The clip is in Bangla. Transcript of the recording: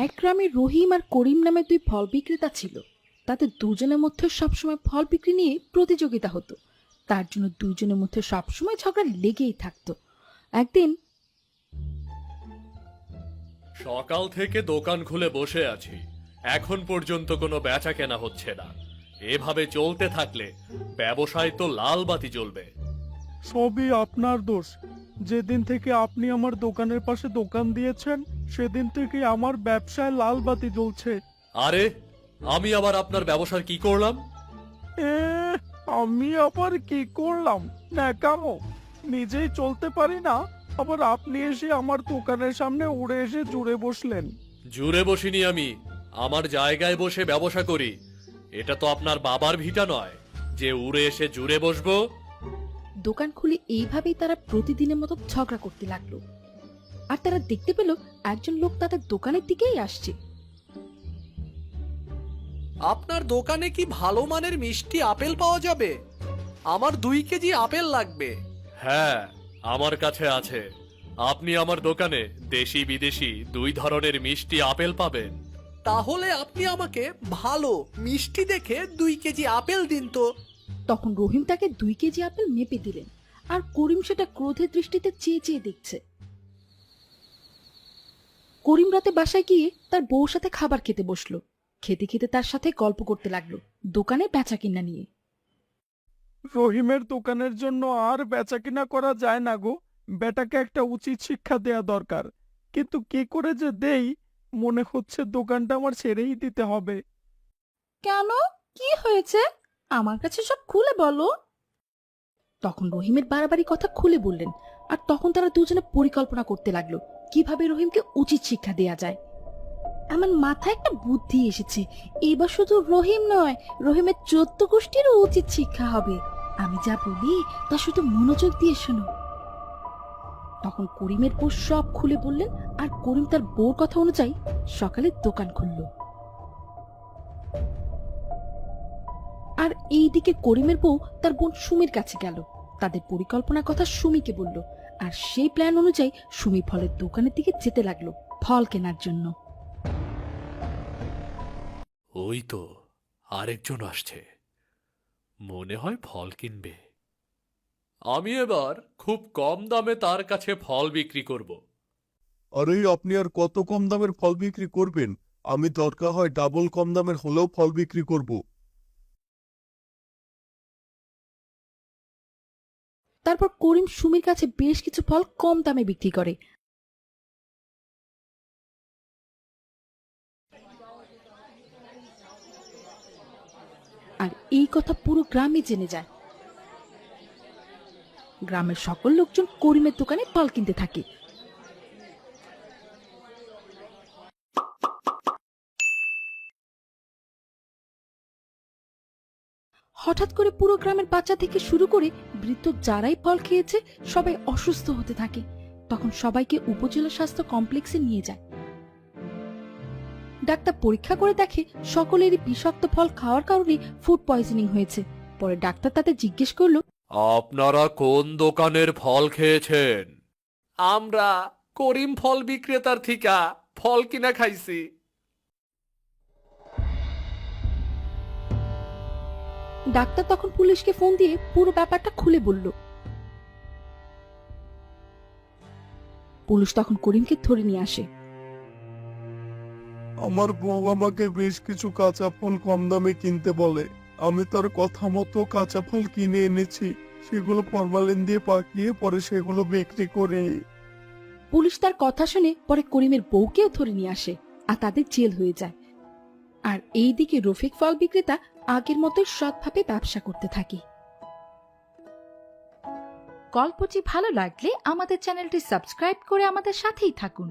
এক গ্রামে রহিম আর করিম নামে দুই ফল বিক্রেতা ছিল। তাদের দুজনের মধ্যে সবসময় ফল বিক্রি নিয়ে প্রতিযোগিতা হতো। তার জন্য দুইজনের মধ্যে সবসময় ঝগড়া লেগেই থাকতো। একদিন, সকাল থেকে দোকান খুলে বসে আছি, এখন পর্যন্ত কোনো বেচা কেনা হচ্ছে না। এভাবে চলতে থাকলে ব্যবসায় তো লাল বাতি জ্বলবে। সবই আপনার দোষ। যেদিন থেকে আপনি আমার দোকানের পাশে দোকান দিয়েছেন সেদিন থেকে আমার ব্যবসায় লাল বাতি জ্বলছে। আরে, আমি আবার আপনার ব্যবসার কি করলাম? এ আমি আবার কি করলাম? ন্যাকামো, নিজেই চলতে পারি না, আবার আপনি এসে আমার দোকানের সামনে উড়ে এসে জুড়ে বসলেন। জুড়ে বসিনি আমি, আমার জায়গায় বসে ব্যবসা করি। এটা তো আপনার বাবার ভিটা নয় যে উড়ে এসে জুড়ে বসবো। দোকান খুলে এইভাবেই তারা প্রতিদিনের মতো ঝগড়া করতে লাগলো। আর তারা দেখতে পেল একজন লোক তাদের দোকানের দিকেই আসছে। আপনার দোকানে কি ভালো মানের মিষ্টি আপেল পাওয়া যাবে? আমার 2 কেজি আপেল লাগবে। হ্যাঁ, আমার কাছে আছে। আপনি আমার দোকানে দেশি বিদেশি 2 ধরনের মিষ্টি আপেল পাবেন। তাহলে আপনি আমাকে ভালো মিষ্টি দেখে 2 কেজি আপেল দিন তো। তখন রহিম তাকে 2 কেজি আপেল মেপে দিলেন, আর করিম সেটা ক্রোধের দৃষ্টিতে চেয়ে চেয়ে দেখছে। করিম রাতে বাসায় গিয়ে তার বউর সাথে খাবার খেতে বসলো। খেতে খেতে তার সাথে গল্প করতে লাগলো দোকানে বেচা কিনা নিয়ে। রহিমের দোকানের জন্য আর বেচাকিনা করা যায় না গো। বেটাকে একটা উচিত শিক্ষা দেয়া দরকার, কিন্তু কি করে যে দেই, মনে হচ্ছে দোকানটা আমার ছেড়েই দিতে হবে। কেন, কি হয়েছে? আমার কাছে সব খুলে বলো। তখন রহিমের বাড়াবাড়ি কথা খুলে বললেন, আর তখন তারা দুজনে পরিকল্পনা করতে লাগলো কিভাবে রহিমকে উচিত শিক্ষা দেয়া যায়। আমার মাথায় একটা বুদ্ধি এসেছে, এবার শুধু রহিম নয়, রহিমের 14 গোষ্ঠীরও উচিত শিক্ষা হবে। আমি যা বলি তা শুধু মনোযোগ দিয়ে শোনো। তখন করিমের বউ সব খুলে বললেন, আর করিম তার বউর কথা অনুযায়ী সকালে দোকান খুলল। আর এইদিকে করিমের বউ তার বোন সুমির কাছে গেল, তাদের পরিকল্পনার কথা সুমিকে বলল। আর সেই প্ল্যান অনুযায়ী সুমি ফলের দোকানের দিকে যেতে লাগলো ফল কেনার জন্য। ওই তো আরেকজন আসছে, মনে হয় ফল কিনবে। আমি এবার খুব কম দামে তার কাছে ফল বিক্রি করব। আরে আপনি আর কত কম দামের ফল বিক্রি করবেন? আমি দরকার হয় ডাবল কম দামের হলেও ফল বিক্রি করব। তারপর করিম সুমির কাছে বেশ কিছু ফল কম দামে বিক্রি করে। আর এই কথা পুরো গ্রামে জেনে যায়। গ্রামের সকল লোকজন করিমের দোকানে ফল কিনতে থাকে। হঠাৎ করে পুরো গ্রামের বাচ্চা থেকে শুরু করে বৃদ্ধ যারাই ফল খেয়েছে সবাই অসুস্থ হতে থাকে। তখন সবাইকে উপজেলা স্বাস্থ্য কমপ্লেক্সে নিয়ে যায়। ডাক্তার পরীক্ষা করে দেখে সকলেরই বিষাক্ত ফল খাওয়ার কারণে ফুড পয়জনিং হয়েছে। পরে ডাক্তার তাদের জিজ্ঞেস করলো, আপনারা কোন দোকানের ফল খেয়েছেন? আমরা করিম ফল বিক্রেতার থিকা ফল কিনা খাইছি। ডাক্তার তখন পুলিশকে ফোন দিয়ে পুরো ব্যাপারটা খুলে বলল। পুলিশ তখন করিমকে ধরে নিয়ে আসে। আমার বউ আমাকে বেশ কিছু কাঁচা ফল কম দামে কিনতে বলে। আমি তার কথা মতো কাঁচা ফল কিনে এনেছি, সেগুলো ফরমালিন দিয়ে পাকিয়ে পরে সেগুলো বিক্রি করে। পুলিশ তার কথা শুনে পরে করিমের বউকেও ধরে নিয়ে আসে, আর তাদের জেল হয়ে যায়। আর এইদিকে রফিক ফল বিক্রেতা আগের মতোই সৎভাবে ব্যবসা করতে থাকে। গল্পটি ভালো লাগলে আমাদের চ্যানেলটি সাবস্ক্রাইব করে আমাদের সাথেই থাকুন।